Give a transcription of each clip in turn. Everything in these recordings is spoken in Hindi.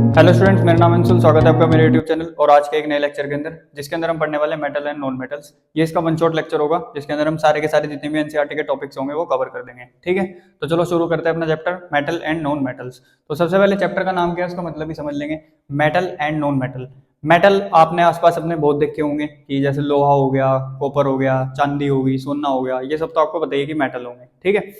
हेलो स्टूडेंट्स, मेरा नाम अंशुल। स्वागत है आपका मेरे यूट्यूब चैनल और आज के एक नए लेक्चर के अंदर, जिसके अंदर हम पढ़ने वाले हैं मेटल एंड नॉन मेटल्स। ये इसका वन शॉट लेक्चर होगा, जिसके अंदर हम सारे के सारे जितने भी एनसीईआरटी के टॉपिक्स होंगे वो कवर कर देंगे। ठीक है, तो चलो शुरू करते हैं अपना chapter metal and non metals. तो सबसे पहले चैप्टर का नाम क्या है, उसका मतलब भी समझ लेंगे। Metal and non metal. Metal आपने आसपास अपने बहुत देखे होंगे कि जैसे लोहा हो गया, कॉपर हो गया, चांदी हो गई, सोना हो गया, ये सब तो आपको बताइए कि मेटल होंगे। ठीक है,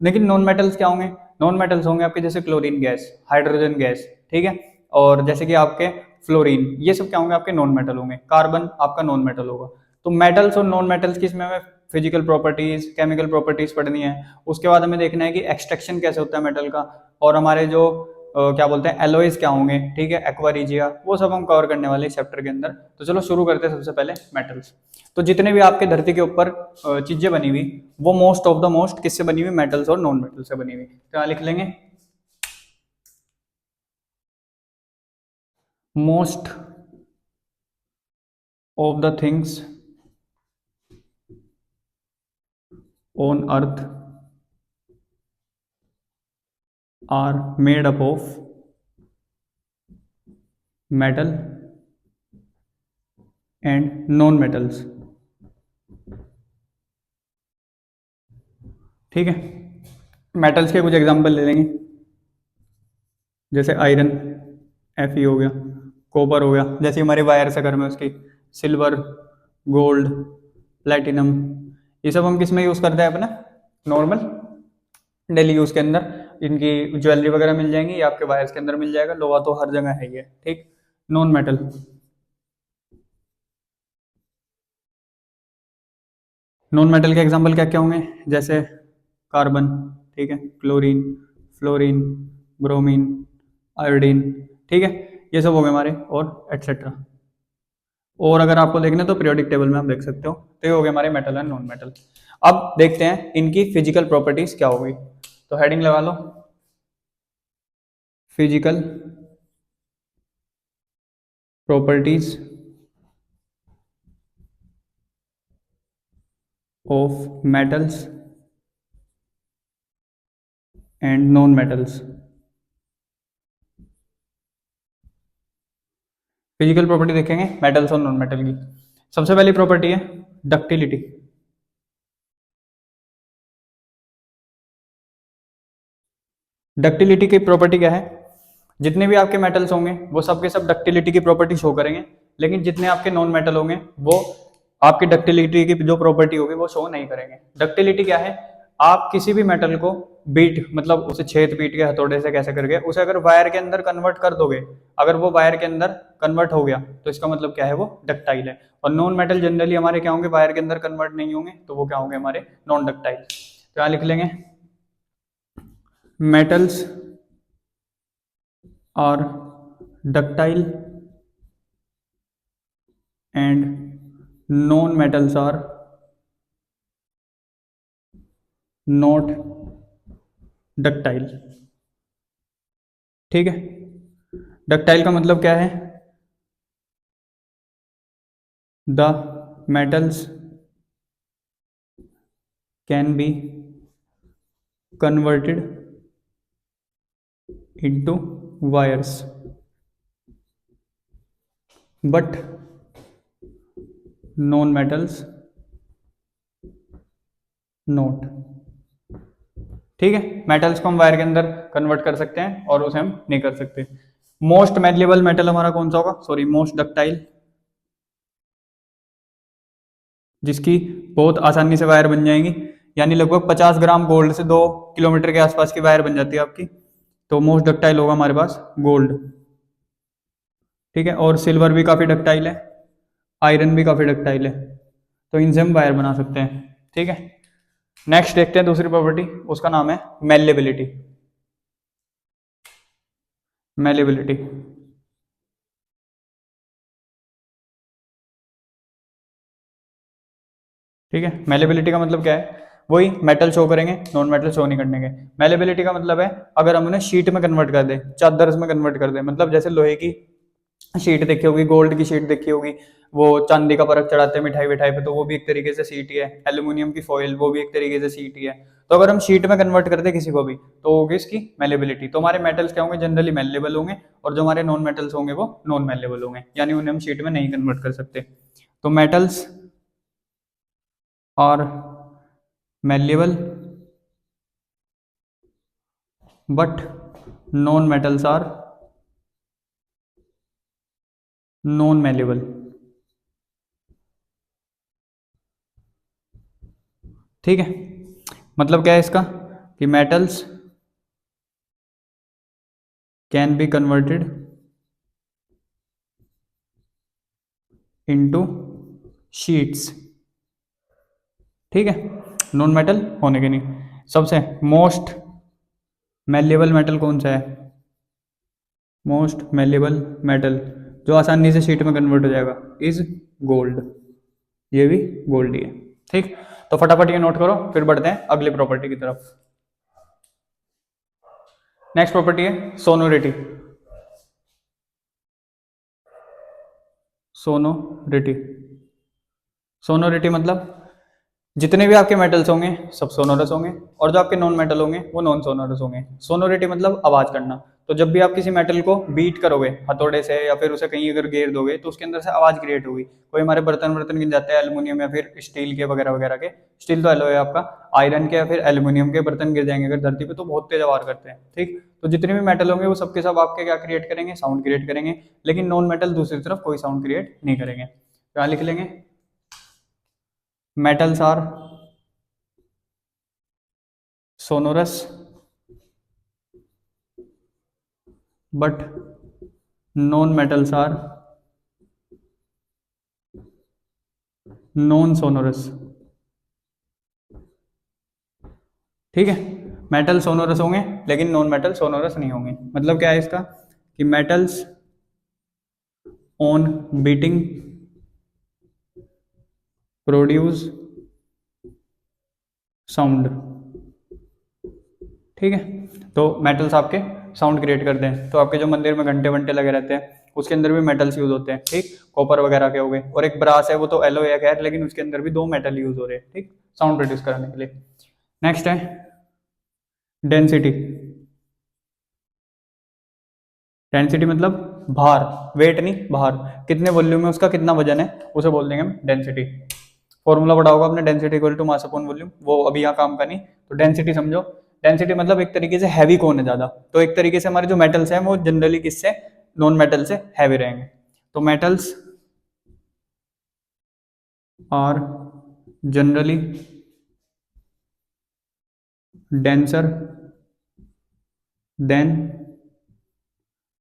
लेकिन नॉन मेटल्स क्या होंगे? नॉन मेटल्स होंगे आपके जैसे क्लोरीन गैस, हाइड्रोजन गैस, ठीक है, और जैसे कि आपके फ्लोरीन, ये सब क्या होंगे? आपके नॉन मेटल होंगे। कार्बन आपका नॉन मेटल होगा। तो मेटल्स और नॉन मेटल्स की इसमें हमें फिजिकल प्रॉपर्टीज, केमिकल प्रॉपर्टीज पढ़नी है। उसके बाद हमें देखना है कि एक्सट्रैक्शन कैसे होता है मेटल का, और हमारे जो क्या बोलते हैं एलॉयज क्या होंगे, ठीक है, एक्वा रिजिया, वो सब हम कवर करने वाले इस चैप्टर के अंदर। तो चलो शुरू करते हैं सबसे पहले मेटल्स। तो जितने भी आपके धरती के ऊपर चीजें बनी हुई, वो मोस्ट ऑफ द मोस्ट किससे बनी हुई? मेटल्स और नॉन मेटल से बनी हुई। तो यहाँ लिख लेंगे most of the things on earth are made up of metal and non metals। ठीक है, मेटल्स के कुछ एग्जांपल ले लेंगे, जैसे आयरन, Fe हो गया, कॉपर हो गया, जैसे हमारे वायर्स अगर में उसकी, सिल्वर, गोल्ड, प्लेटिनम, ये सब हम किस में यूज करते हैं? अपना नॉर्मल डेली यूज के अंदर इनकी ज्वेलरी वगैरह मिल जाएंगी, या आपके वायर्स के अंदर मिल जाएगा। लोहा तो हर जगह है ही है। ठीक, नॉन मेटल, नॉन मेटल के एग्जांपल क्या क्या होंगे? जैसे कार्बन, ठीक है, क्लोरीन, फ्लोरीन, ब्रोमीन, आयोडीन, ठीक है, ये सब हो गए हमारे, और एटसेट्रा। और अगर आपको देखना है तो पीरियोडिक टेबल में आप देख सकते हो। तो ये हो गए हमारे मेटल एंड नॉन मेटल। अब देखते हैं इनकी फिजिकल प्रॉपर्टीज क्या हो गई। तो हेडिंग लगा लो, physical properties of metals and non metals. Physical property देखेंगे मेटल्स और नॉन मेटल की। सबसे पहली प्रॉपर्टी है डक्टिलिटी। डक्टिलिटी की प्रॉपर्टी क्या है? जितने भी आपके मेटल्स होंगे वो सब के सब डक्टिलिटी की प्रॉपर्टी शो करेंगे, लेकिन जितने आपके नॉन मेटल होंगे वो आपकी डक्टिलिटी की जो प्रॉपर्टी होगी वो शो नहीं करेंगे। डक्टिलिटी क्या है? आप किसी भी मेटल को बीट, मतलब उसे छेद पीट के हथौड़े से कैसे करके उसे अगर वायर के अंदर कन्वर्ट कर दोगे, अगर वो वायर के अंदर कन्वर्ट हो गया तो इसका मतलब क्या है? वो डक्टाइल है। और नॉन मेटल जनरली हमारे क्या होंगे? वायर के अंदर कन्वर्ट नहीं होंगे, तो वो क्या होंगे? हमारे नॉन डक्टाइल। तो यहाँ लिख लेंगे metals are ductile and non-metals are not ductile। ठीक है, डक्टाइल का मतलब क्या है? The metals can be converted into wires but non-metals not। ठीक है, मेटल्स को हम वायर के अंदर कन्वर्ट कर सकते हैं और उसे हम नहीं कर सकते। मोस्ट मेलेबल मेटल हमारा कौन सा होगा? सॉरी, मोस्ट डक्टाइल, जिसकी बहुत आसानी से वायर बन जाएंगी, यानी लगभग 50 ग्राम गोल्ड से 2 किलोमीटर के आसपास की वायर बन जाती है आपकी। तो मोस्ट डक्टाइल होगा हमारे पास गोल्ड। ठीक है, और सिल्वर भी काफी डक्टाइल है, आयरन भी काफी डक्टाइल है, तो इनसे हम वायर बना सकते हैं। ठीक है, नेक्स्ट देखते हैं दूसरी प्रॉपर्टी, उसका नाम है मेलेबिलिटी। मेलेबिलिटी, ठीक है, मेलेबिलिटी का मतलब क्या है? वही मेटल शो करेंगे, नॉन मेटल शो नहीं करने के। मेलेबिलिटी का मतलब है अगर हम उन्हें शीट में कन्वर्ट कर दें, चादर में कन्वर्ट कर दें, मतलब जैसे लोहे की शीट देखी होगी, गोल्ड की शीट देखी होगी, वो चांदी का परत चढ़ाते हैं मिठाई विठाई पे, तो वो भी एक तरीके से शीट ही है। एल्यूमिनियम की फॉइल, वो भी एक तरीके से शीट ही है। तो अगर हम शीट में कन्वर्ट करते हैं किसी को भी, तो होगी इसकी मेलेबिलिटी। तो हमारे मेटल्स क्या होंगे, जनरली मेलेबल होंगे, और जो हमारे नॉन मेटल्स होंगे वो नॉन मेलेबल होंगे, यानी उन्हें हम शीट में नहीं कन्वर्ट कर सकते। तो metals are malleable but non metals are non malleable. ठीक है, मतलब क्या है इसका, कि metals can be converted into sheets. ठीक है, नॉन मेटल होने के नहीं। सबसे मोस्ट मेलेबल मेटल कौन सा है, मोस्ट मेलेबल मेटल जो आसानी से शीट में कन्वर्ट हो जाएगा, इज गोल्ड। ये भी गोल्ड ही है। ठीक, तो फटाफट ये नोट करो, फिर बढ़ते हैं अगली प्रॉपर्टी की तरफ। नेक्स्ट प्रॉपर्टी है सोनोरिटी। सोनोरिटी, सोनोरिटी मतलब जितने भी आपके मेटल्स होंगे सब सोनोरस होंगे, और जो आपके नॉन मेटल होंगे वो नॉन सोनोरस होंगे। सोनोरिटी मतलब आवाज करना। तो जब भी आप किसी मेटल को बीट करोगे हथौड़े से, या फिर उसे कहीं अगर घेर दोगे, तो उसके अंदर से आवाज क्रिएट होगी। कोई हमारे बर्तन वर्तन गिर जाते हैं एल्यूमिनियम या फिर स्टील के वगैरह वगैरह के, स्टील तो एलो है आपका, आयरन के या फिर एल्यूमिनियम के बर्तन गिर जाएंगे अगर धरती पे, तो बहुत तेज आवाज करते हैं। ठीक, तो जितने भी मेटल होंगे वो सबके सब आपके क्या क्रिएट करेंगे, साउंड क्रिएट करेंगे। लेकिन नॉन मेटल दूसरी तरफ कोई साउंड क्रिएट नहीं करेंगे। क्या लिख लेंगे, metals are sonorous but non-metals are non-sonorous। ठीक है, मेटल सोनोरस होंगे लेकिन नॉन मेटल सोनोरस नहीं होंगे। मतलब क्या है इसका, कि metals on beating produce sound. ठीक है, तो मेटल्स आपके साउंड क्रिएट करते हैं। तो आपके जो मंदिर में घंटे वंटे लगे रहते हैं उसके अंदर भी मेटल्स यूज होते हैं। ठीक, कॉपर वगैरह के हो गए, और एक ब्रास है वो तो एलो है खैर, लेकिन उसके अंदर भी दो मेटल यूज हो रहे हैं। ठीक, साउंड प्रोड्यूस कराने के लिए। नेक्स्ट है डेंसिटी। डेंसिटी मतलब भार, वेट नहीं, भार, कितने वॉल्यूम है उसका, कितना वजन है, उसे बोल देंगे हम डेंसिटी। फॉर्मूला पढ़ा होगा आपने, density equal to mass upon volume, वो अभी यहाँ काम का नहीं। तो डेंसिटी समझो, डेंसिटी मतलब एक तरीके से हैवी कौन है ज्यादा। तो एक तरीके से हमारे जो मेटल्स हैं वो जनरली किससे, नॉन मेटल से हैवी रहेंगे। तो metals are generally denser than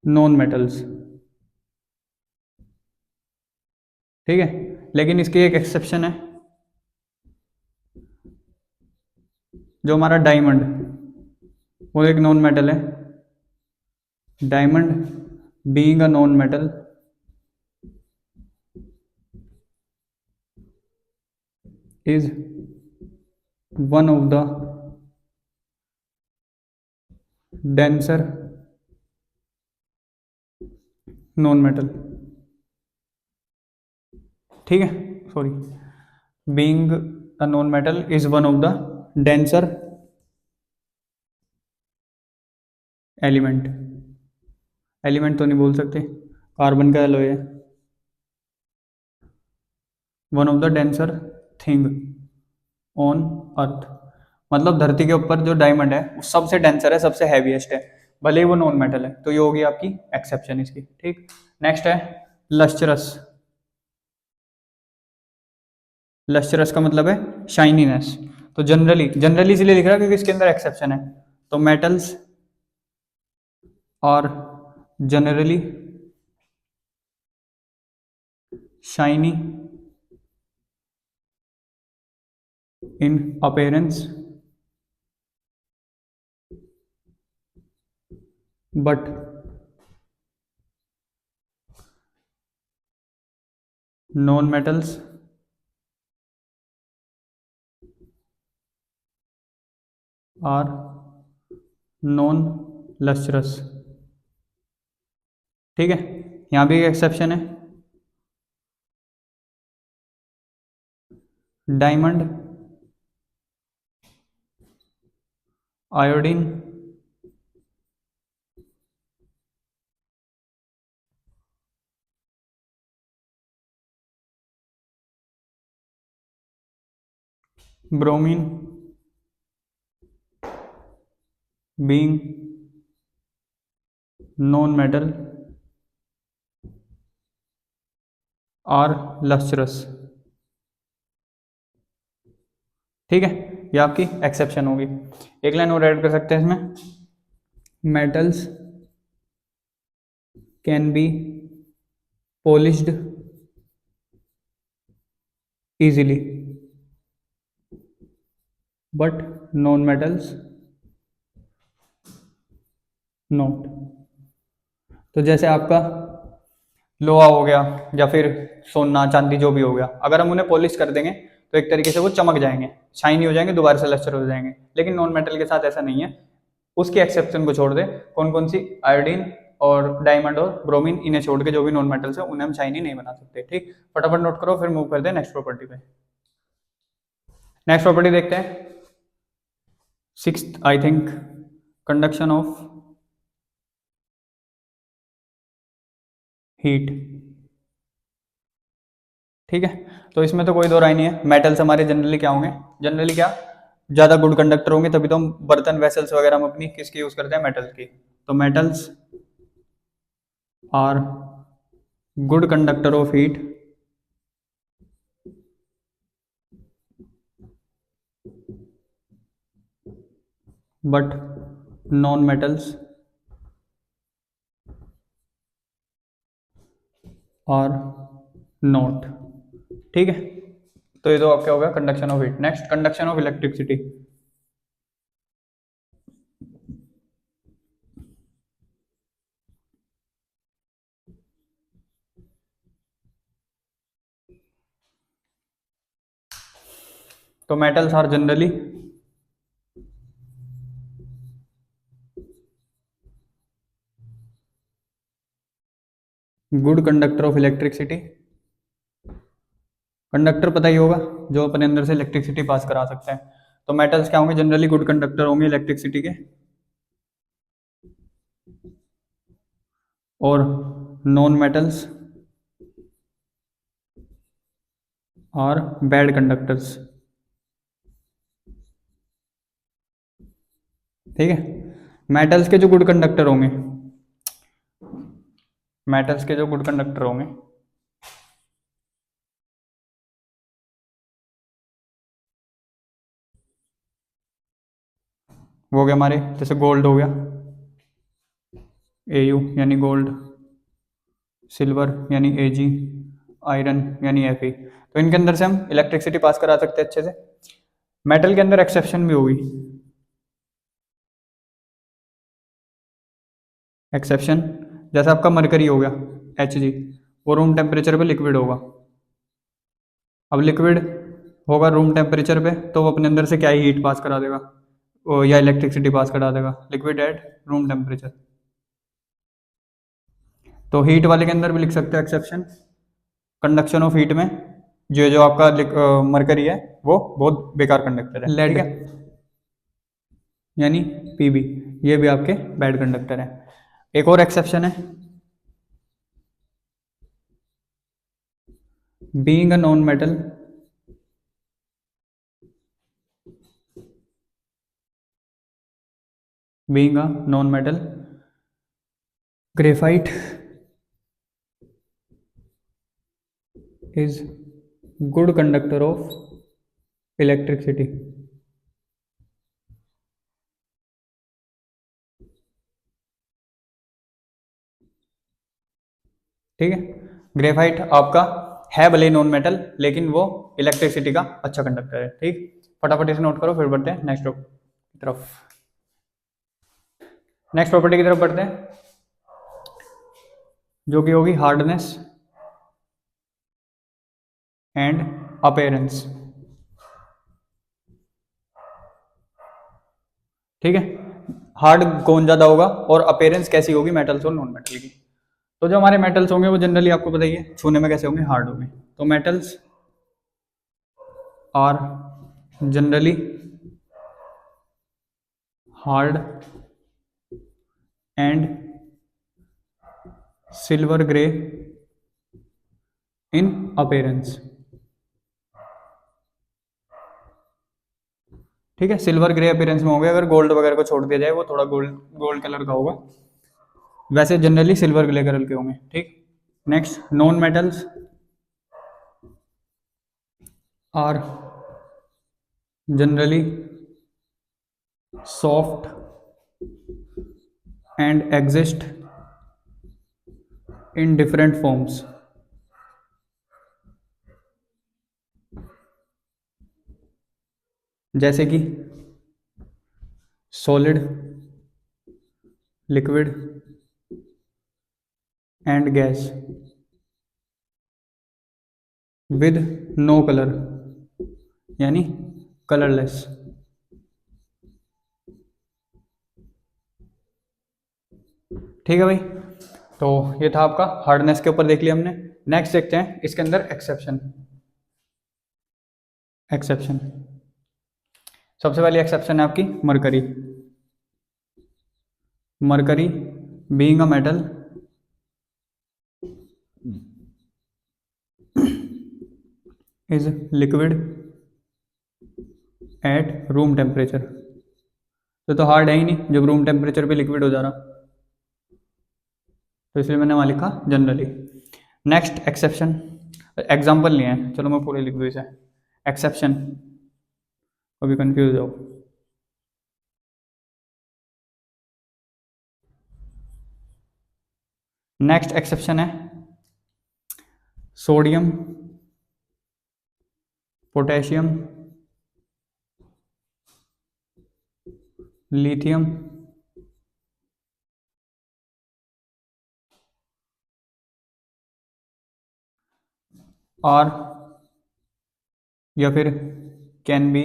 non metals. ठीक है, लेकिन इसकी एक एक्सेप्शन है, जो हमारा डायमंड, वो एक नॉन मेटल है। Diamond being a non metal is one of the denser non metal। ठीक है, sorry, being a non metal is one of the denser element। Element तो नहीं बोल सकते, कार्बन का एलॉय है। One of the denser thing on earth, मतलब धरती के ऊपर जो डायमंड है वो सबसे डेंसर है, सबसे हैवीएस्ट है, भले ही वो नॉन मेटल है। तो ये होगी आपकी एक्सेप्शन इसकी। ठीक, नेक्स्ट है लस्ट्रस। लस्ट्रस का मतलब है शाइनीनेस। तो जनरली, जनरली इसलिए लिख रहा है क्योंकि इसके अंदर एक्सेप्शन है। तो मेटल्स और generally shiny in appearance but non metals are non lustrous. ठीक है, यहाँ भी एक एक्सेप्शन है, diamond, iodine, bromine, being non metal are lustrous. ठीक है, ये आपकी एक्सेप्शन होगी। एक लाइन और ऐड कर सकते हैं इसमें, metals can B polished easily but non metals not. तो जैसे आपका लोहा हो गया या फिर सोना चांदी जो भी हो गया, अगर हम उन्हें पॉलिश कर देंगे तो एक तरीके से वो चमक जाएंगे, शाइनी हो जाएंगे, दोबारा से लस्टर हो जाएंगे। लेकिन नॉन मेटल के साथ ऐसा नहीं है। उसकी एक्सेप्शन को छोड़ दे, कौन कौन सी, आयोडीन और डायमंड और ब्रोमीन, इन्हें छोड़ के जो भी नॉन मेटल्स है उन्हें हम शाइनी नहीं बना सकते। ठीक, फटाफट नोट करो, फिर मूव करते हैं नेक्स्ट प्रॉपर्टी पे। नेक्स्ट प्रॉपर्टी देखते हैं, sixth I think, conduction of heat. ठीक है, तो इसमें तो कोई दो राय नहीं है। मेटल्स हमारे जनरली क्या होंगे, जनरली क्या, ज्यादा गुड कंडक्टर होंगे, तभी तो हम बर्तन वेसल्स वगैरह हम अपनी किसकी यूज करते हैं, मेटल्स की। तो metals are good conductor of heat but non metals are not. ठीक है, तो ये तो आपका हो गया conduction of heat. Next, conduction of electricity. तो metals are generally good conductor of electricity. Conductor पता ही होगा, जो अपने अंदर से इलेक्ट्रिसिटी पास करा सकते हैं। तो मेटल्स क्या होंगे, जनरली गुड कंडक्टर होंगे इलेक्ट्रिसिटी के, और non metals are bad conductors. ठीक है, मेटल्स के जो गुड कंडक्टर होंगे, मेटल्स के जो गुड कंडक्टर होंगे वो हो गया हमारे, जैसे गोल्ड हो गया, Au यानी गोल्ड, सिल्वर यानी Ag, आयरन यानी Fe। तो इनके अंदर से हम इलेक्ट्रिसिटी पास करा सकते हैं अच्छे से। मेटल के अंदर एक्सेप्शन भी होगी, एक्सेप्शन जैसे आपका मरकरी हो गया Hg, वो रूम टेम्परेचर पे लिक्विड होगा। अब लिक्विड होगा रूम टेम्परेचर पे, तो वो अपने अंदर से क्या ही हीट पास करा देगा, या इलेक्ट्रिसिटी पास करा देगा, लिक्विड एट रूम टेम्परेचर। तो हीट वाले के अंदर भी लिख सकते हैं एक्सेप्शन, कंडक्शन ऑफ हीट में जो जो आपका मरकरी है वो बहुत बेकार कंडक्टर है। लेड यानी Pb, ये भी आपके बैड कंडक्टर है। एक और एक्सेप्शन है, being a non metal being a non metal graphite is good conductor of electricity। ठीक है, ग्रेफाइट आपका है भले नॉन मेटल, लेकिन वो इलेक्ट्रिसिटी का अच्छा कंडक्टर है। ठीक, फटाफट इसे नोट करो, फिर बढ़ते हैं नेक्स्ट की तरफ। नेक्स्ट प्रॉपर्टी की तरफ बढ़ते हैं, जो कि होगी हार्डनेस एंड अपीयरेंस। ठीक है, हार्ड कौन ज्यादा होगा और अपीयरेंस कैसी होगी मेटल्स और नॉन मेटल की। तो जो हमारे मेटल्स होंगे वो जनरली आपको पता ही है छूने में कैसे होंगे, हार्ड होंगे। तो metals are generally hard and silver grey in appearance. ठीक है, सिल्वर ग्रे अपीयरेंस में हो गया, अगर गोल्ड वगैरह को छोड़ दिया जाए वो थोड़ा गोल्ड गोल्ड कलर का होगा, वैसे जनरली सिल्वर ग्रे कलर के होंगे। ठीक, next non metals are generally soft and exist in different forms. जैसे कि solid, liquid and gas with no colour, यानी कलरलेस। ठीक है भाई, तो ये था आपका हार्डनेस के ऊपर देख लिया हमने। नेक्स्ट देखते हैं इसके अंदर एक्सेप्शन। एक्सेप्शन, सबसे पहली एक्सेप्शन है आपकी mercury. Mercury being a metal is liquid at room temperature. तो हार्ड है ही नहीं जब रूम टेम्परेचर पे लिक्विड हो जा रहा, तो इसलिए मैंने वहाँ लिखा जनरली। नेक्स्ट एक्सेप्शन, एग्जाम्पल नहीं है, चलो मैं पूरे लिख दूँ इसे। एक्सेप्शन, अभी कंफ्यूज हो। नेक्स्ट एक्सेप्शन है सोडियम, पोटेशियम, लिथियम और या फिर can be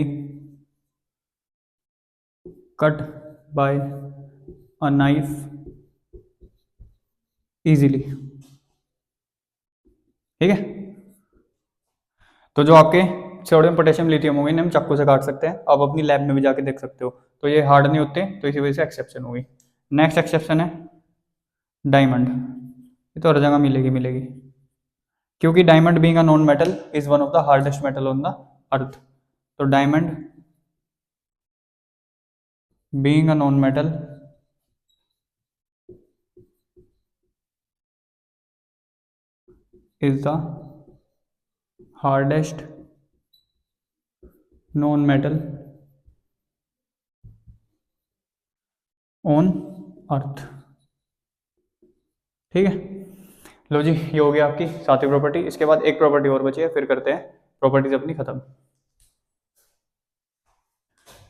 cut by a knife easily. ठीक है, तो जो आपके सोडियम पोटेशियम लिथियम हो गए हम चाकू से काट सकते हैं, आप अपनी लैब में भी जाके देख सकते हो, तो ये हार्ड नहीं होते, तो इसी वजह से एक्सेप्शन होगी। नेक्स्ट एक्सेप्शन है डायमंड। ये तो हर जगह मिलेगी मिलेगी, क्योंकि diamond being a non metal is one of the hardest metal on the earth. तो diamond being a non metal is the hardest known metal on earth। ठीक है, लो जी, ये हो गया आपकी सातवीं प्रॉपर्टी। इसके बाद एक प्रॉपर्टी और बची है, फिर करते हैं प्रॉपर्टीज अपनी खत्म।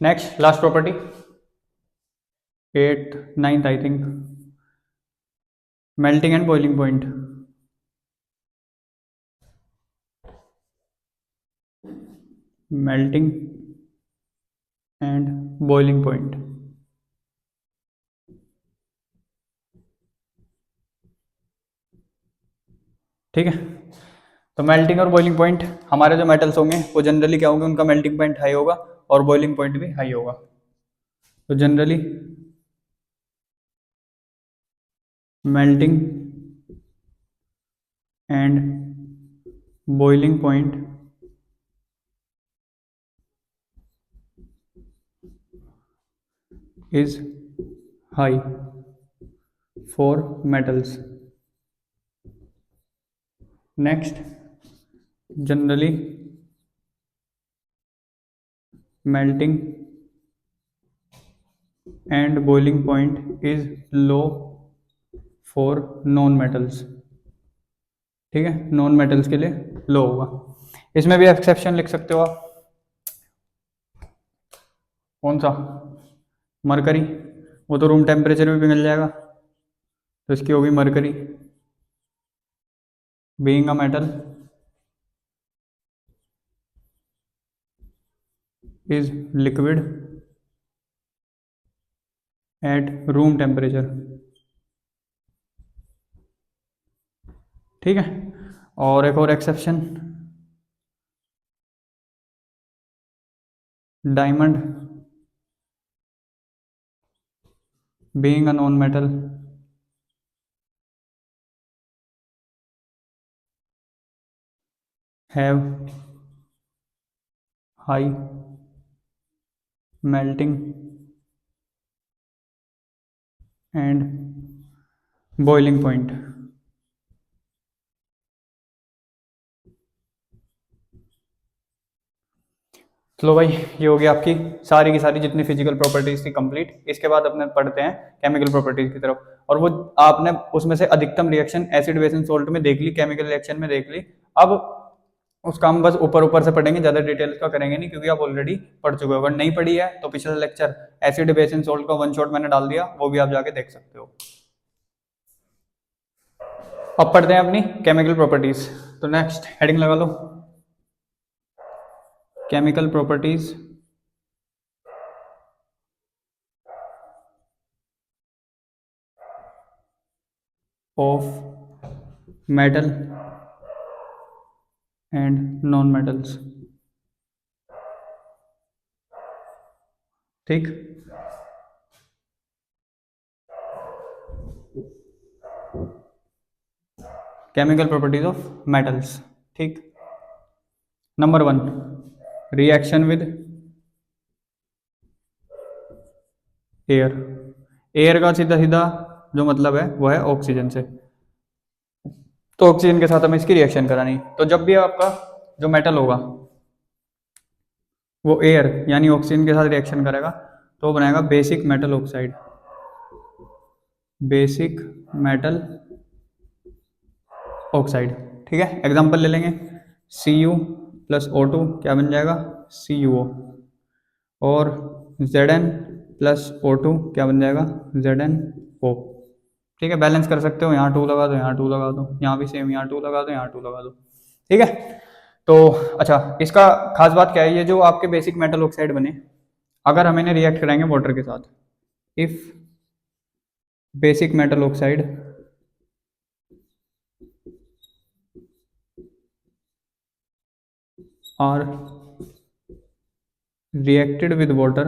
Next last property, eight ninth I think, melting and boiling point. Melting and boiling point. ठीक है, तो मेल्टिंग और बॉइलिंग पॉइंट, हमारे जो मेटल्स होंगे वो जनरली क्या होंगे, उनका मेल्टिंग पॉइंट हाई होगा और बॉइलिंग पॉइंट भी हाई होगा। तो generally melting and boiling point is high for metals. Next, generally melting and boiling point is low for non metals। ठीक है, नॉन मेटल्स के लिए लो होगा। इसमें भी एक्सेप्शन लिख सकते हो आप, कौन सा, मरकरी, वो तो रूम टेम्परेचर में भी मिल जाएगा, तो इसकी होगी mercury being a metal is liquid at room temperature. ठीक है, और एक और exception, diamond being a non-metal have high melting and boiling point। चलो भाई, ये हो गया आपकी सारी की सारी जितनी फिजिकल प्रॉपर्टीज थी कंप्लीट। इसके बाद अपने पढ़ते हैं केमिकल प्रॉपर्टीज की तरफ। और वो आपने उसमें से अधिकतम reaction acid base and salt में देख ली, केमिकल रिएक्शन में देख ली। अब उसका हम बस ऊपर ऊपर से पढ़ेंगे, ज्यादा डिटेल्स का करेंगे नहीं, क्योंकि आप ऑलरेडी पढ़ चुके हो। अगर नहीं पढ़ी है तो पिछला lecture acid base and salt का वन शॉट मैंने डाल दिया, वो भी आप जाके देख सकते हो। अब पढ़ते हैं अपनी केमिकल प्रॉपर्टीज। तो नेक्स्ट हेडिंग लगा लो, chemical properties of metal and non metals. ठीक, केमिकल प्रॉपर्टीज ऑफ मेटल्स। ठीक, number 1, reaction with air. Air का सीधा सीधा जो मतलब है वो है ऑक्सीजन से, तो ऑक्सीजन के साथ हमें इसकी रिएक्शन करानी। तो जब भी आपका जो मेटल होगा वो एयर यानी ऑक्सीजन के साथ रिएक्शन करेगा तो वो बनाएगा basic metal oxide. Basic metal oxide. ठीक है, एग्जांपल ले लेंगे, Cu प्लस O2 क्या बन जाएगा, CuO। और Zn प्लस O2 क्या बन जाएगा, ZnO। ठीक है, बैलेंस कर सकते हो, यहाँ 2 लगा दो, यहाँ 2 लगा दो, यहाँ भी सेम, यहाँ 2 लगा दो, यहाँ 2 लगा दो। ठीक है, तो अच्छा, इसका खास बात क्या है, ये जो आपके बेसिक मेटल ऑक्साइड बने, अगर हम इन्हें रिएक्ट कराएंगे वाटर के साथ, if basic metal oxide are reacted with water,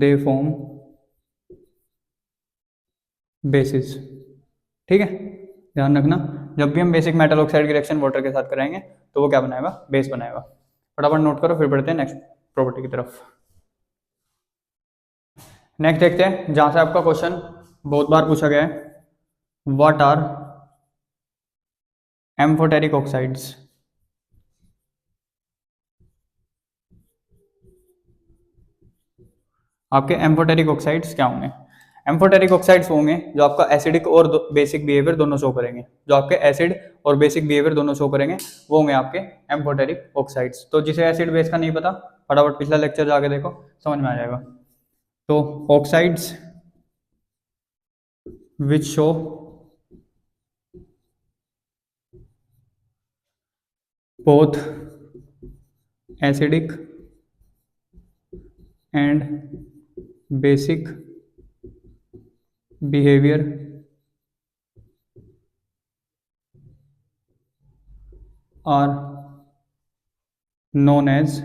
they form bases। ठीक है, ध्यान रखना, जब भी हम बेसिक मेटल ऑक्साइड की रिएक्शन वाटर के साथ कराएंगे तो वो क्या बनाएगा, बेस बनाएगा। फटाफट नोट करो, फिर बढ़ते हैं नेक्स्ट प्रॉपर्टी की तरफ। नेक्स्ट देखते हैं, जहां से आपका क्वेश्चन बहुत बार पूछा गया है, व्हाट आर एम्फोटेरिक ऑक्साइड्स। आपके एम्फोटेरिक ऑक्साइड्स क्या होंगे। एम्फोटेरिक ऑक्साइड्स होंगे जो आपका एसिडिक और बेसिक बिहेवियर दोनों शो करेंगे। जो आपके एसिड और बेसिक बिहेवियर दोनों शो करेंगे वो होंगे आपके एम्फोटेरिक ऑक्साइड्स। तो जिसे एसिड बेस का नहीं पता, फटाफट पिछला लेक्चर जाके देखो, समझ में आ जाएगा। तो oxides which show both acidic and basic behaviour are known as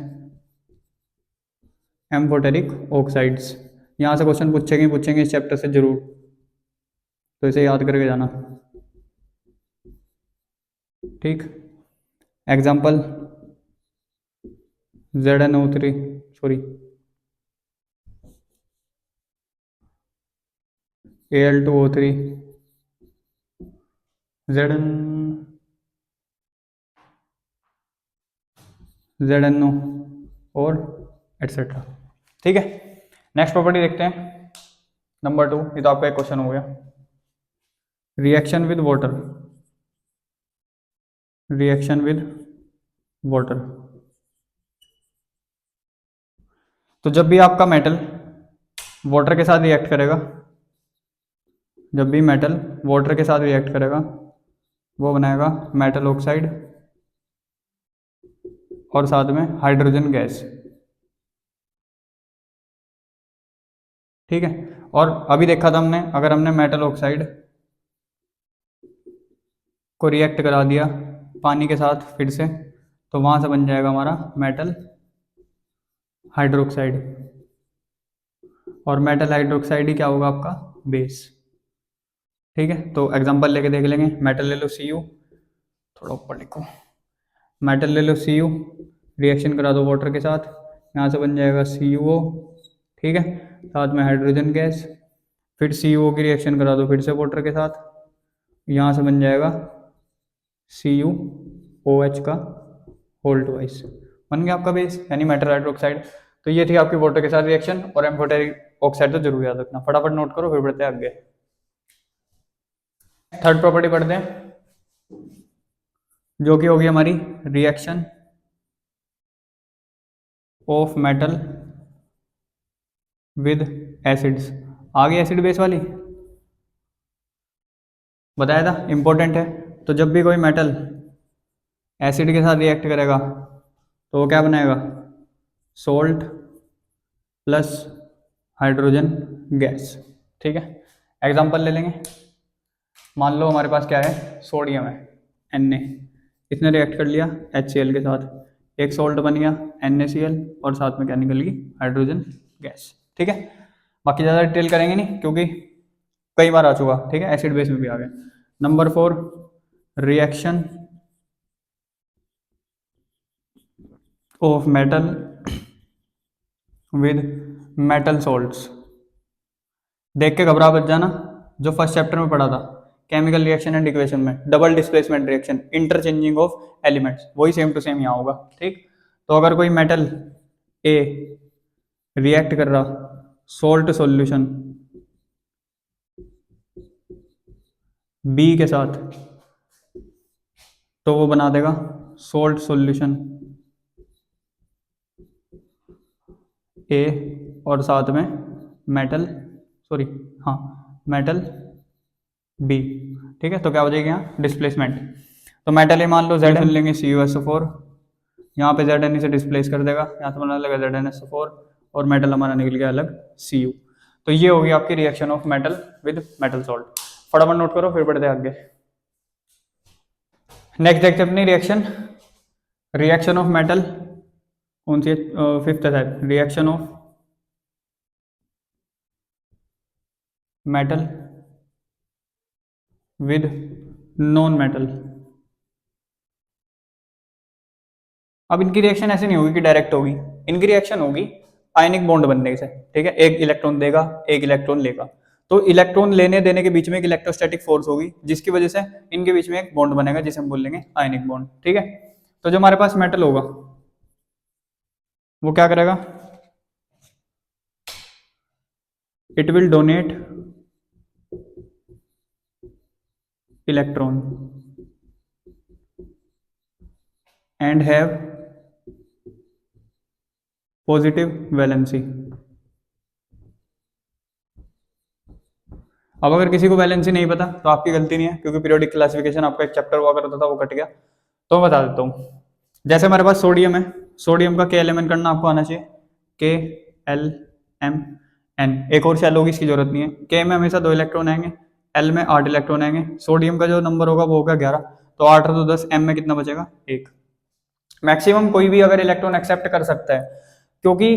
amphoteric oxides. यहाँ से क्वेश्चन पूछेंगे इस चैप्टर से जरूर, तो इसे याद करके जाना। ठीक, example ZnO3 sorry Al2O3 ZnO और एटसेट्रा। ठीक है, नेक्स्ट प्रॉपर्टी देखते हैं, नंबर 2। ये तो आपका एक क्वेश्चन हो गया, reaction with water. Reaction with water, तो जब भी आपका मेटल वाटर के साथ रिएक्ट करेगा, जब भी मेटल वाटर के साथ रिएक्ट करेगा वो बनाएगा मेटल ऑक्साइड और साथ में हाइड्रोजन गैस। ठीक है, और अभी देखा था हमने, अगर हमने मेटल ऑक्साइड को रिएक्ट करा दिया पानी के साथ फिर से, तो वहां से बन जाएगा हमारा मेटल हाइड्रोक्साइड, और मेटल हाइड्रोक्साइड ही क्या होगा आपका बेस। ठीक है, तो एग्जांपल लेके देख लेंगे। मेटल ले लो Cu, थोड़ा ऊपर लिखो, मेटल ले लो Cu, रिएक्शन करा दो वाटर के साथ, यहाँ से बन जाएगा CuO। ठीक है, साथ में हाइड्रोजन गैस, फिर CuO की रिएक्शन करा दो फिर से वाटर के साथ, यहाँ से बन जाएगा CuOH का होल ट्वाइस, बन गया आपका बेस यानी मेटल हाइड्रोक्साइड। तो ये थी आपकी वाटर के साथ रिएक्शन, और एम्फोटेरिक ऑक्साइड तो जरूर याद रखना। फटाफट नोट करो फिर बढ़ते हैं आगे। थर्ड प्रॉपर्टी पढ़ते हैं, जो कि होगी हमारी reaction of metal with acids. आ गई एसिड बेस वाली, बताया था इंपॉर्टेंट है। तो जब भी कोई मेटल एसिड के साथ रिएक्ट करेगा तो वो क्या बनाएगा, सोल्ट प्लस हाइड्रोजन गैस। ठीक है, एग्जांपल ले लेंगे। मान लो हमारे पास क्या है, सोडियम है Na, इसने रिएक्ट कर लिया HCl के साथ, एक सोल्ट बन गया NaCl, और साथ में क्या निकल गई, हाइड्रोजन गैस। ठीक है, बाकी ज़्यादा डिटेल करेंगे नहीं क्योंकि कई बार आ चुका। ठीक है, एसिड बेस में भी आ गया। Number 4, reaction of metal with metal salts. देख के घबरा बच जाना, जो फर्स्ट चैप्टर में पढ़ा था केमिकल रिएक्शन एंड इक्वेशन में, double displacement reaction, interchanging of elements, वही सेम टू सेम यहाँ होगा। ठीक, तो अगर कोई मेटल ए रिएक्ट कर रहा सोल्ट सॉल्यूशन बी के साथ, तो वो बना देगा सोल्ट सॉल्यूशन ए, और साथ में मेटल मेटल बी। ठीक है, तो क्या हो जाएगी यहाँ, डिस्प्लेसमेंट। तो मेटल ए मान लो Z लेंगे CuSO4, यहाँ पे Zn से डिस्प्लेस कर देगा, यहाँ से बनने लगा ZnSO4, और मेटल हमारा निकल गया अलग Cu। तो ये होगी आपकी reaction of metal with metal salt. फटाफट नोट करो फिर बढ़ते आगे। नेक्स्ट देखते हैं अपनी रिएक्शन ऑफ मेटल, कौन सी है, फिफ्थ है, reaction of metal with non metal. अब इनकी रिएक्शन ऐसे नहीं होगी कि डायरेक्ट होगी, इनकी रिएक्शन होगी आयनिक बॉन्ड बनने से। ठीक है, एक इलेक्ट्रॉन देगा एक इलेक्ट्रॉन लेगा, तो इलेक्ट्रॉन लेने देने के बीच में एक इलेक्ट्रोस्टैटिक फोर्स होगी, जिसकी वजह से इनके बीच में एक बॉन्ड बनेगा जिसे हम बोल लेंगे आयनिक बॉन्ड। ठीक है, तो जो हमारे पास मेटल होगा वो क्या करेगा, it will donate electron and have positive valency. अब अगर किसी को वैलेंसी नहीं पता तो आपकी गलती नहीं है, क्योंकि पीरियोडिक क्लासिफिकेशन आपका एक चैप्टर हुआ करता था वो कट गया, तो मैं बता देता हूँ। जैसे हमारे पास सोडियम है, सोडियम का K करना आपको आना चाहिए, KLMN। एक और शेल होगी, इसकी जरूरत नहीं है। K में हमेशा 2 इलेक्ट्रॉन आएंगे, L में 8 इलेक्ट्रॉन आएंगे। सोडियम का जो नंबर होगा वो होगा 11, तो 8 और 2 10, M में कितना बचेगा, 1। मैक्सिमम कोई भी अगर इलेक्ट्रॉन एक्सेप्ट कर सकता है, क्योंकि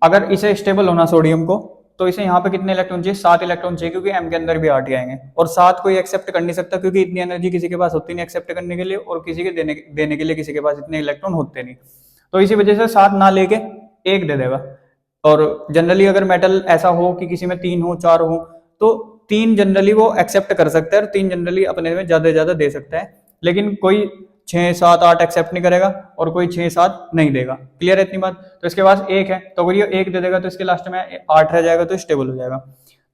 अगर इसे स्टेबल होना सोडियम को, तो इसे यहाँ पे कितने इलेक्ट्रॉन चाहिए, 7 इलेक्ट्रॉन चाहिए, क्योंकि M के अंदर भी 8 ही आएंगे, और 7 कोई एक्सेप्ट कर नहीं सकता, क्योंकि इतनी एनर्जी किसी के पास होती नहीं एक्सेप्ट करने के लिए, और किसी के देने के लिए किसी के पास इतने इलेक्ट्रॉन होते नहीं। तो इसी वजह से 7 ना लेके 1 दे देगा। और जनरली अगर मेटल ऐसा हो कि किसी में 3 हो 4 हो, तो 3 जनरली वो एक्सेप्ट कर सकता है, और 3 जनरली अपने में ज्यादा से ज्यादा दे सकता है, लेकिन कोई 6 7 8 एक्सेप्ट नहीं करेगा, और कोई 6 7 नहीं देगा। क्लियर है इतनी बात। तो इसके पास 1 है, तो अगर ये 1 दे देगा तो इसके लास्ट में 8 रह जाएगा, तो स्टेबल हो जाएगा।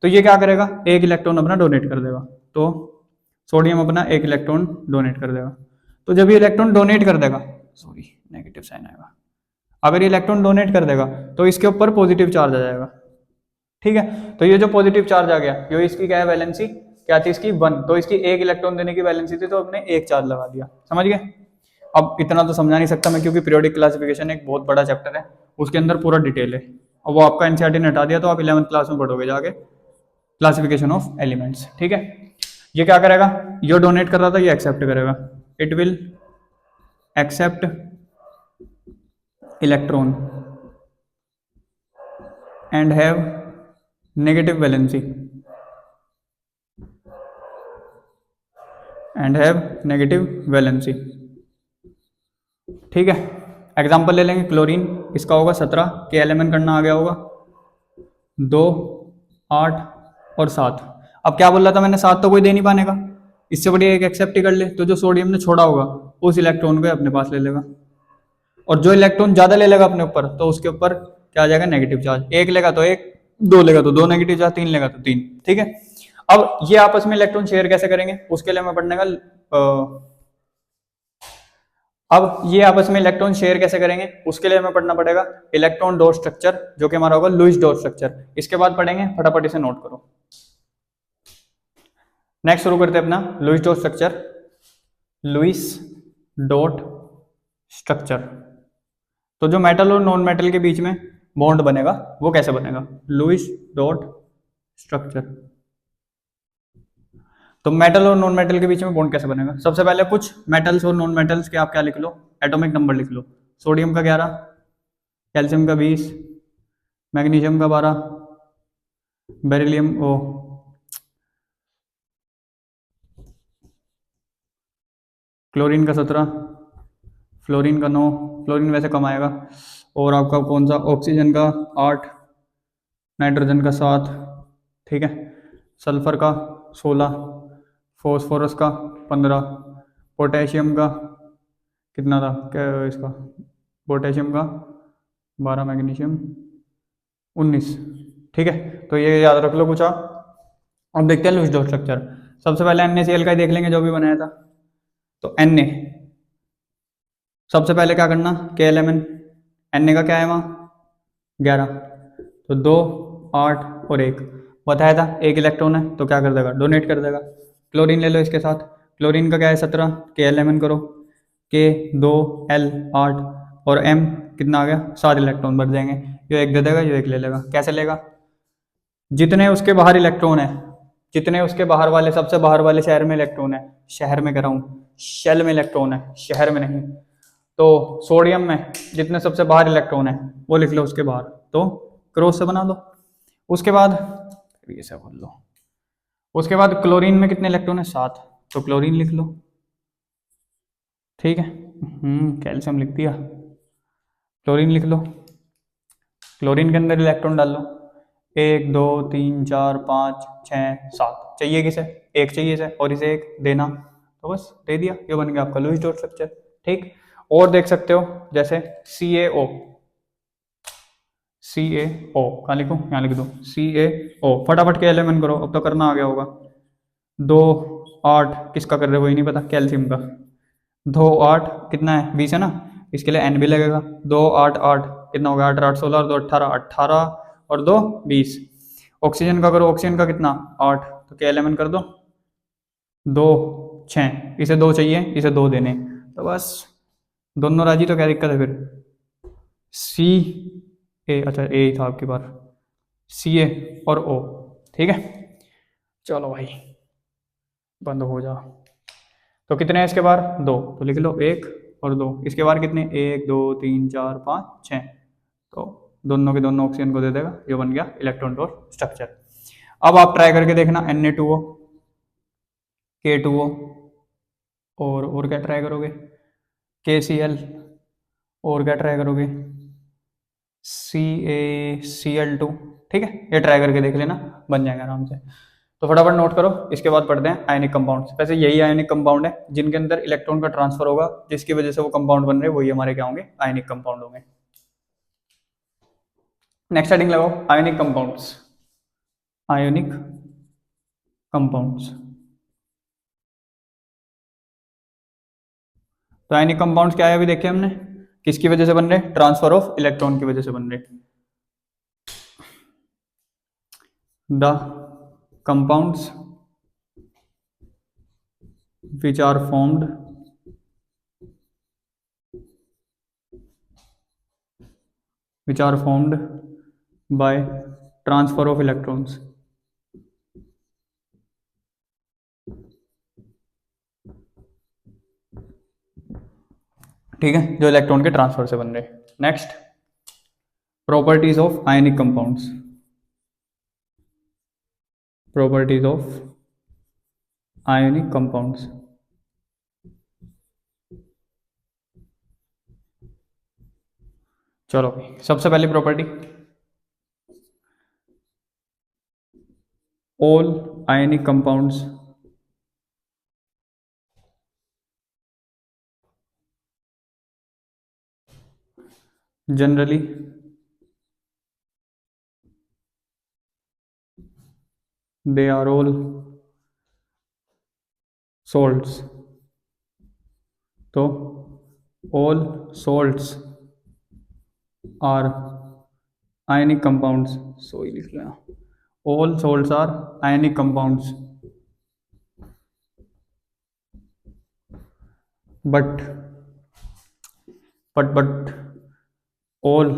तो ये क्या करेगा, 1 इलेक्ट्रॉन अपना डोनेट कर देगा, तो सोडियम अपना 1 इलेक्ट्रॉन डोनेट कर देगा। तो जब ये इलेक्ट्रॉन डोनेट कर देगा, सॉरी नेगेटिव साइन आएगा, अगर ये इलेक्ट्रॉन डोनेट कर देगा तो इसके ऊपर पॉजिटिव चार्ज आ जाएगा। ठीक है, तो ये जो पॉजिटिव चार्ज आ गया, ये इसकी क्या है, वैलेंसी क्या थी इसकी, 1, तो इसकी 1 इलेक्ट्रॉन देने की वैलेंसी थी, तो अपने 1 चार्ज लगा दिया। समझ गए। अब इतना तो समझा नहीं सकता मैं, क्योंकि पीरियोडिक क्लासिफिकेशन एक बहुत बड़ा चैप्टर है, उसके अंदर पूरा डिटेल है, और वो आपका एनसीईआरटी ने हटा दिया, तो आप 11th क्लास में पढ़ोगे जाके क्लासिफिकेशन ऑफ एलिमेंट्स। ठीक है, ये क्या करेगा, ये डोनेट कर रहा था, ये एक्सेप्ट करेगा, it will accept electron and have negative valency ठीक है। एग्जाम्पल ले लेंगे, क्लोरीन, इसका होगा 17, के एलिमेंट करना आ गया होगा 2, 8 और 7। अब क्या बोल रहा था मैंने, 7 तो कोई दे नहीं पाने का, इससे बढ़िया एक एक्सेप्ट ही कर ले, तो जो सोडियम ने छोड़ा होगा उस इलेक्ट्रॉन को अपने पास ले लेगा, और जो इलेक्ट्रॉन ज्यादा ले लेगा अपने ऊपर तो उसके ऊपर क्या आ जाएगा, नेगेटिव चार्ज। एक लेगा तो एक, दो लेगा तो दो नेगेटिव चार्ज, तीन लेगा तो तीन। ठीक है। अब ये आपस में इलेक्ट्रॉन शेयर कैसे करेंगे, उसके लिए हमें पढ़ने का अब ये आपस में इलेक्ट्रॉन शेयर कैसे करेंगे उसके लिए हमें पढ़ना पड़ेगा इलेक्ट्रॉन डॉट स्ट्रक्चर, जो कि हमारा होगा लुईस डॉट स्ट्रक्चर। इसके बाद पढ़ेंगे, फटाफट इसे नोट करो। नेक्स्ट शुरू करते हैं अपना Lewis dot structure. Lewis dot structure, तो जो मेटल और नॉन मेटल के बीच में बॉन्ड बनेगा वो कैसे बनेगा, लुईस डॉट स्ट्रक्चर। तो मेटल और नॉन मेटल के बीच में बॉन्ड कैसे बनेगा, सबसे पहले कुछ मेटल्स और नॉन मेटल्स के आप क्या लिख लो, एटॉमिक नंबर लिख लो। सोडियम का 11, कैल्शियम का 20, मैग्नीशियम का 12, बेरिलियम क्लोरीन का 17, फ्लोरीन का 9, फ्लोरीन वैसे कम आएगा, और आपका कौन सा, ऑक्सीजन का 8, नाइट्रोजन का 7, ठीक है, सल्फर का 16, फॉस्फोरस का 15, पोटेशियम का कितना था क्या इसका, पोटेशियम का 12, मैग्नीशियम 19। ठीक है, तो ये याद रख लो कुछ आप। अब देखते हैं लुईस डॉट स्ट्रक्चर। सबसे पहले NaCl का ही देख लेंगे जो भी बनाया था। तो Na, सबसे पहले क्या करना, K11, Na का क्या है वहाँ 11, तो 2, 8 और 1 बताया था, एक इलेक्ट्रॉन है तो क्या कर देगा, डोनेट कर देगा। क्लोरीन ले लो इसके साथ, क्लोरीन का क्या है 17, K11 करो, K 2 L 8 और M कितना आ गया 7 इलेक्ट्रॉन भर जाएंगे, जो एक दे देगा जो एक ले लेगा। कैसे लेगा, जितने उसके बाहर इलेक्ट्रॉन है, जितने उसके बाहर वाले, सबसे बाहर वाले शहर में इलेक्ट्रॉन है, शहर में कह रहा हूँ, शेल में इलेक्ट्रॉन है, शहर में नहीं, तो सोडियम में जितने सबसे बाहर इलेक्ट्रॉन है वो लिख लो उसके बाहर, तो क्रॉस से बना दो। उसके बाद ये से बोल लो, उसके बाद क्लोरीन में कितने इलेक्ट्रॉन है 7, तो क्लोरीन लिख लो। ठीक है, कैल्शियम लिख दिया, क्लोरीन लिख लो। क्लोरीन के अंदर इलेक्ट्रॉन डाल लो, 1 2 3 4 5 6 7, चाहिए किसे, एक चाहिए इसे, और इसे एक देना, तो बस दे दिया, ये बन गया आपका लुईस डॉट स्ट्रक्चर। ठीक, और देख सकते हो जैसे CaO, कहाँ लिखूं, यहाँ लिख दो CaO, फटाफट के एलिमेंट करो, अब तो करना आ गया होगा। 2 8 किसका कर रहे हो, वही नहीं पता, कैल्शियम का। 2 8 कितना है 20 है ना, इसके लिए N भी लगेगा। 2 8 8 कितना होगा, 8 8 16 और 2 18, 18 और 2 20। ऑक्सीजन का करो, ऑक्सीजन का कितना 8, तो के एलिमेंट कर दो, 2 6, इसे 2 चाहिए, इसे 2 देने, तो बस दोनों राजी, तो क्या दिक्कत है फिर। CA, अच्छा ए था आपकी बार, CA और O। ठीक है, चलो भाई बंद हो जा। तो कितने हैं इसके बार 2, तो लिख लो 1 और 2, इसके बार कितने 1 2 3 4 5 6, तो दोनों के दोनों ऑक्सीजन को दे देगा, ये बन गया इलेक्ट्रॉन डॉट स्ट्रक्चर। अब आप ट्राई करके देखना Na2O, K2O, और क्या ट्राई करोगे, KCl, और क्या ट्राई करोगे CaCl2। ठीक है, ये ट्राई करके देख लेना, बन जाएगा आराम से। तो फटाफट नोट करो, इसके बाद पढ़ते हैं आयनिक कंपाउंड्स। वैसे यही आयनिक कंपाउंड है जिनके अंदर इलेक्ट्रॉन का ट्रांसफर होगा, जिसकी वजह से वो कंपाउंड बन रहे हैं, वही हमारे क्या होंगे, आयनिक कंपाउंड होंगे। नेक्स्ट हेडिंग लगाओ, आयनिक कंपाउंड्स। आयनिक कंपाउंड्स, तो आयनिक कंपाउंड्स क्या है अभी देखे हमने, किसकी वजह से बन रहे, ट्रांसफर ऑफ इलेक्ट्रॉन की वजह से बन रहे। The compounds which are formed by transfer of electrons। ठीक है, जो इलेक्ट्रॉन के ट्रांसफर से बन रहे। Next, properties of ionic compounds. Properties of ionic compounds. चलो सबसे पहली property, all ionic compounds generally they are all salts। तो all salts are ionic compounds, so ही लिख लेना, all salts are ionic compounds but all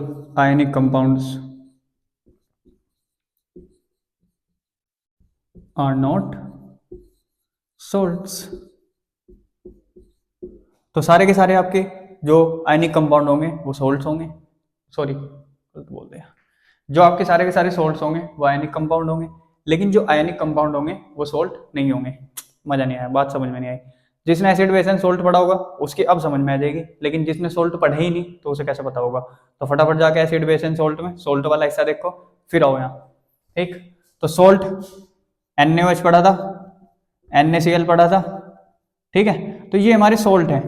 ionic compounds are not salts। तो सारे के सारे आपके जो आयनिक कंपाउंड होंगे वो सोल्ट्स होंगे, सॉरी गलत बोल दिया, जो आपके सारे के सारे सोल्ट्स होंगे वो आयनिक कंपाउंड होंगे, लेकिन जो आयनिक कंपाउंड होंगे वो सोल्ट नहीं होंगे। मजा नहीं आया, बात समझ में नहीं आई। जिसने एसिड बेस एंड सोल्ट पढ़ा होगा उसकी अब समझ में आ जाएगी, लेकिन जिसने सोल्ट पढ़े ही नहीं तो उसे कैसे पता होगा। तो फटाफट जाके एसिड बेस एंड सोल्ट में सोल्ट वाला हिस्सा देखो, फिर आओ यहाँ। ठीक, तो सोल्ट NaOH पढ़ा था, NaCl पढ़ा था, ठीक है। तो ये हमारे सोल्ट है,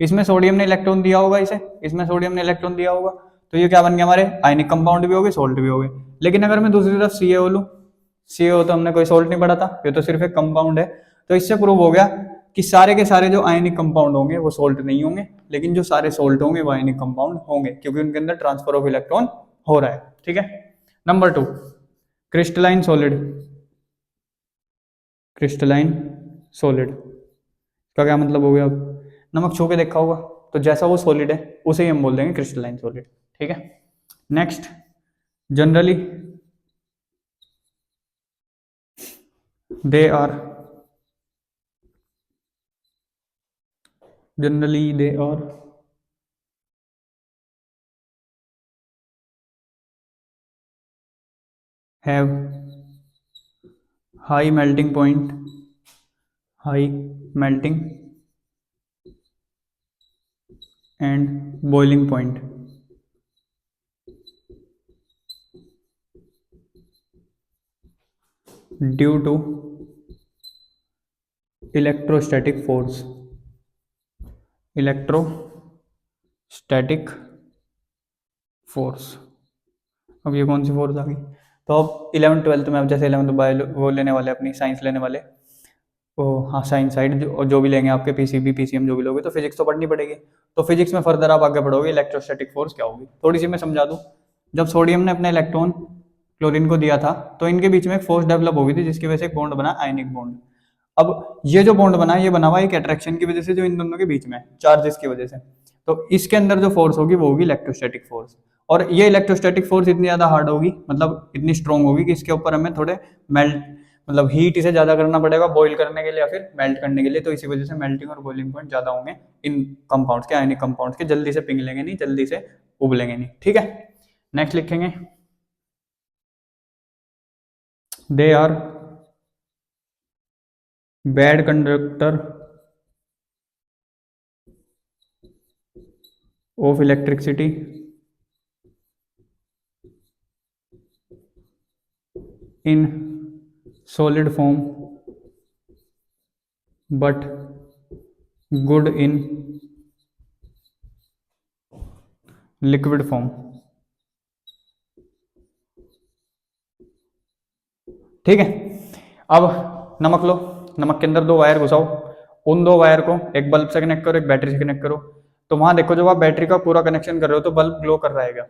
इसमें सोडियम ने इलेक्ट्रॉन दिया होगा, इसमें सोडियम ने इलेक्ट्रॉन दिया होगा, तो ये क्या बन गया, हमारे आयनिक कंपाउंड भी हो गए, सोल्ट भी हो गए। लेकिन अगर मैं दूसरी तरफ CaO लूं, CaO तो हमने कोई सोल्ट नहीं पढ़ा था, ये तो सिर्फ एक कंपाउंड है। तो इससे प्रूव हो गया कि सारे के सारे जो आयनिक कंपाउंड होंगे वो सोल्ट नहीं होंगे, लेकिन जो सारे सोल्ट होंगे वो आयनिक कंपाउंड होंगे, क्योंकि उनके अंदर ट्रांसफर ऑफ इलेक्ट्रॉन हो रहा है। ठीक है। Number 2, crystalline solid. Crystalline solid का क्या मतलब हो गया, अब नमक छू के देखा होगा, तो जैसा वो सॉलिड है उसे ही हम बोल देंगे क्रिस्टलाइन सॉलिड। ठीक है। Next, generally they are have high melting point, high melting and boiling point। due to electrostatic force। Electrostatic force, अब ये कौन सी फोर्स आ गई। तो अब 11th 12th में, अब जैसे 11th बायो वो लेने वाले अपनी साइंस लेने वाले, तो हाँ साइंस साइड जो भी लेंगे आपके PCB PCM जो भी लोगे, तो फिजिक्स तो पढ़नी पड़ेगी। तो फिजिक्स में फर्दर आप आगे पढ़ोगे इलेक्ट्रोस्टैटिक फोर्स क्या होगी। थोड़ी सी मैं समझा दूं, जब सोडियम ने अपना इलेक्ट्रॉन क्लोरीन को दिया था तो इनके बीच में एक फोर्स डेवलप हो गई थी, जिसकी वजह से एक बॉन्ड बना, आयनिक बॉन्ड। अब ये जो बॉन्ड बना, ये बना हुआ एक अट्रैक्शन की वजह से, जो इन दोनों के बीच में चार्जेस की वजह से। तो इसके अंदर जो फोर्स होगी वो होगी इलेक्ट्रोस्टैटिक फोर्स। और ये इलेक्ट्रोस्टैटिक फोर्स इतनी ज्यादा हार्ड होगी, मतलब इतनी स्ट्रॉन्ग होगी कि इसके ऊपर हमें थोड़े मेल्ट, मतलब हीट इसे ज्यादा करना पड़ेगा बॉईल करने के लिए या फिर मेल्ट करने के लिए। तो इसी वजह से मेल्टिंग और बॉइलिंग पॉइंट ज्यादा होंगे इन कंपाउंड्स के, आयनिक कंपाउंड्स के। जल्दी से पिघलेंगे नहीं, जल्दी से उबलेंगे नहीं। ठीक है। नेक्स्ट लिखेंगे, they are bad conductor of electricity in solid form but good in liquid form। ठीक है। अब नमक लो, नमक के अंदर 2 वायर घुसाओ, उन 2 वायर को एक बल्ब से कनेक्ट करो, एक बैटरी से कनेक्ट करो। तो वहां देखो, जब आप बैटरी का पूरा कनेक्शन कर रहे हो तो बल्ब ग्लो कर रहा है,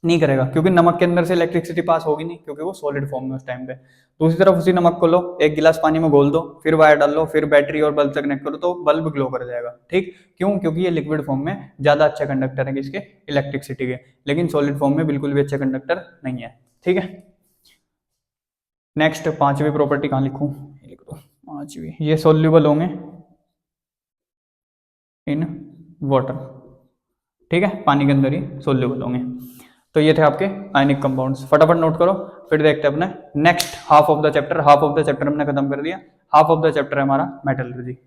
नहीं करेगा, क्योंकि नमक के अंदर से इलेक्ट्रिसिटी पास होगी नहीं, क्योंकि वो सॉलिड फॉर्म में उस टाइम पे। दूसरी तरफ उसी नमक को लो, एक गिलास पानी में घोल दो, फिर वायर डाल लो, फिर बैटरी और बल्ब से कनेक्ट करो, तो बल्ब ग्लो कर जाएगा। ठीक, क्यों, क्योंकि ये लिक्विड फॉर्म में ज्यादा अच्छे कंडक्टर है किसके, इलेक्ट्रिसिटी के, लेकिन सॉलिड फॉर्म में बिल्कुल भी अच्छे कंडक्टर नहीं है। ठीक है। नेक्स्ट, 5वीं प्रॉपर्टी कहाँ लिखूं, लिख दो 5वीं, ये सोल्यूबल होंगे इन वाटर। ठीक है, पानी के अंदर ही सोल्यूबल होंगे। तो ये थे आपके आयनिक कंपाउंड्स, फटाफट नोट करो। फिर देखते हैं अपने next half of the chapter. Half of the chapter हमने खत्म कर दिया, हाफ ऑफ द चैप्टर है हमारा मेटलर्जी।